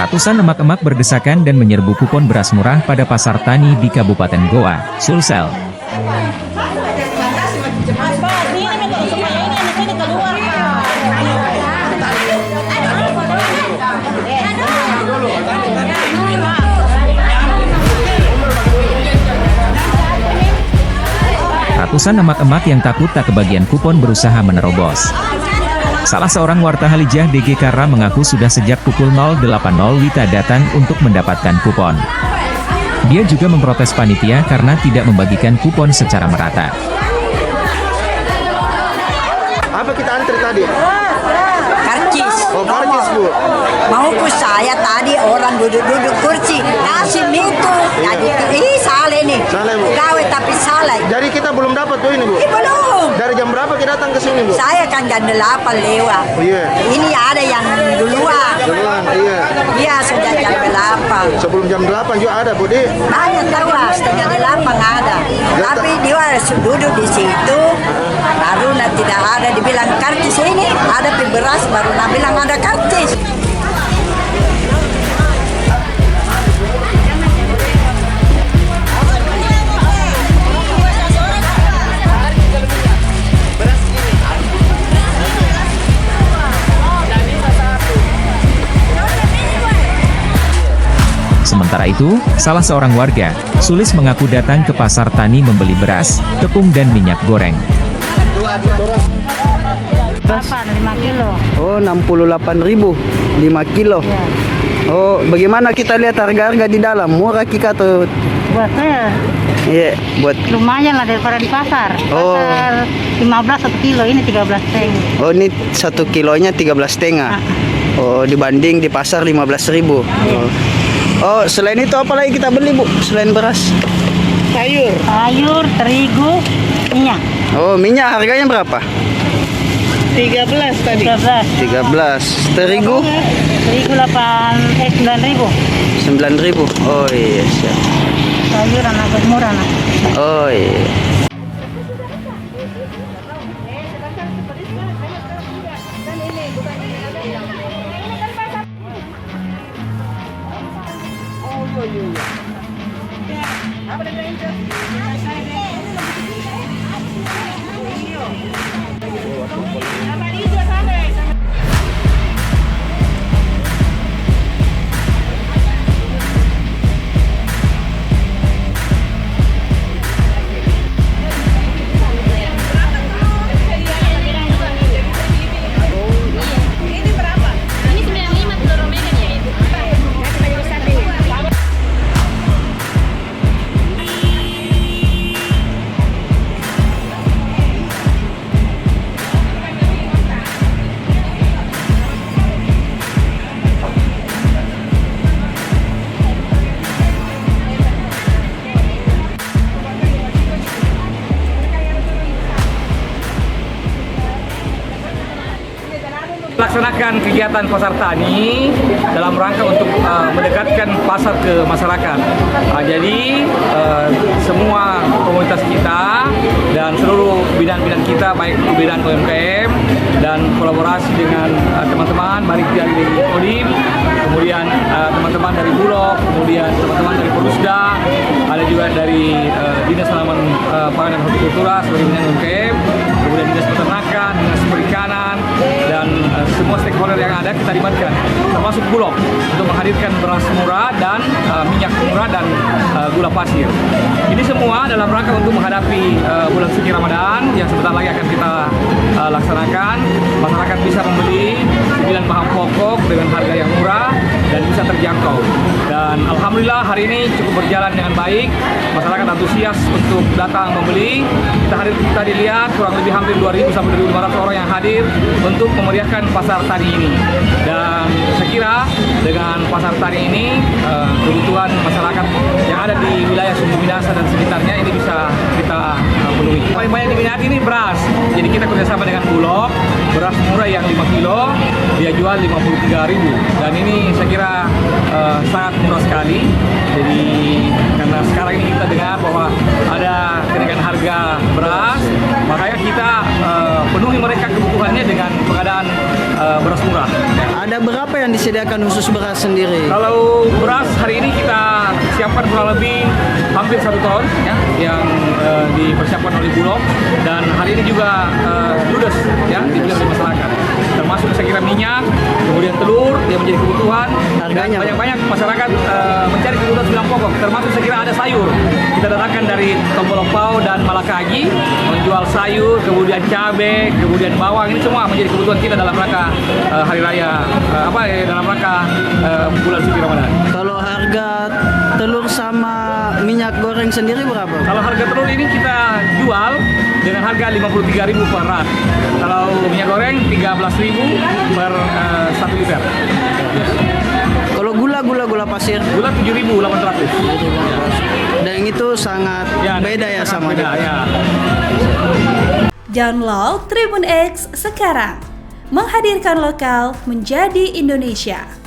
Ratusan emak-emak berdesakan dan menyerbu kupon beras murah pada pasar tani di Kabupaten Goa, Sulsel. Ratusan emak-emak yang takut tak kebagian kupon berusaha menerobos. Salah seorang warta Halijah DG Kara mengaku sudah sejak pukul 0.80 Wita datang untuk mendapatkan kupon. Dia juga memprotes panitia karena tidak membagikan kupon secara merata. Apa kita antri tadi? Karcis. Oh, karcis, Bu. Mauku saya tadi orang duduk-duduk kursi kasih itu. Jadi salah nih. Salah, Bu. Gawe tapi salah. Jadi kita belum dapat tuh ini, Bu. Belum. Dari jam berapa kita datang ke sini, Bu? Saya kan jam 8 lewat. Iya. Ini ada yang duluan. Duluan, iya. Iya sudah jam 8. Sebelum jam 8 juga ada, Bu. Di Banyak tahu setengah 8 ada. Tapi dia duduk di situ. Baru tidak ada dibilang karcis ini. Ada beras baru bilang ada karcis. Sementara itu, salah seorang warga, Sulis mengaku datang ke pasar tani membeli beras, tepung dan minyak goreng. Berapa? 5 kilo. Oh, 68.000 5 kilo. Ya. Oh, bagaimana kita lihat harga-harga di dalam? Murah kika atau Buat saya iya, buat lumayan lah daripada di pasar. Oh. Pasar 15 1 kilo, ini 13 oh ini 1 kilonya 13,5. Oh, dibanding di pasar 15.000. Oh, selain itu apa lagi kita beli, Bu? Selain beras? Sayur. sayur, terigu, minyak. Oh, minyak harganya berapa? 13. 13. Terigu Terigu 9.000. 9.000. Oh iya, siap. Sayur agak murah nah. Oh iya. Melaksanakan kegiatan pasar tani dalam rangka untuk mendekatkan pasar ke masyarakat. Jadi semua komunitas kita dan seluruh bidang-bidang kita, baik bidang UMKM dan kolaborasi dengan teman-teman baik dari Kodim, kemudian teman-teman dari Bulog, kemudian teman-teman dari Perusda, ada juga dari Dinas Tanaman Pangan dan Hortikultura sebagai bidang UMKM, kemudian Dinas Peternakan, Dinas Perikanan, dan semua stakeholder yang ada kita libatkan, termasuk Bulog, untuk menghadirkan beras murah dan minyak murah dan gula pasir. Ini semua dalam rangka untuk menghadapi bulan suci Ramadan yang sebentar lagi akan kita laksanakan. Masyarakat bisa membeli 9 bahan pokok dengan harga yang murah dan bisa terjangkau. Dan alhamdulillah hari ini cukup berjalan dengan baik. Masyarakat antusias untuk datang membeli. Kita dilihat kurang lebih hampir 2.000 sampai 2.500 orang yang hadir untuk memeriahkan pasar tani ini. Dan saya kira dengan pasar tani ini kebutuhan masyarakat yang ada di wilayah Sumbu Minasa dan sekitarnya ini bisa kita penuhi. Paling banyak diminati ini beras. Jadi kita kerjasama dengan Bulog, beras murah yang 5 kilo dia jual 53.000, dan ini saya kira sangat murah sekali. Jadi karena sekarang ini kita dengar bahwa ada kenaikan harga beras, makanya kita penuhi mereka kebutuhannya dengan pengadaan beras murah. Ada berapa yang disediakan khusus beras sendiri? Kalau beras hari ini kita siapkan kurang lebih hampir 1 ton ya, yang dipersiapkan oleh Bulog, dan hari ini juga ludes ya dibeli oleh masyarakat. Termasuk saya kira minyak, kemudian telur yang menjadi kebutuhan. Harganya Dan banyak-banyak masyarakat mencari kebutuhan sembilan pokok. Termasuk saya kira ada sayur. Kita datangkan dari Tombolopau dan Malakagi menjual sayur, kemudian cabai, kemudian bawang. Ini semua menjadi kebutuhan kita dalam rangka hari raya dalam rangka bulan suci Ramadan. Kalau harga telur sama minyak goreng sendiri berapa? Kalau harga telur ini kita jual dengan harga 53.000 per rak. Kalau minyak goreng 13.000 per 1 liter. Kalau gula pasir? Gula 7.800. Dan itu sangat beda ya sangat sama beda, kita. ya. Download Tribun X sekarang. Menghadirkan lokal menjadi Indonesia.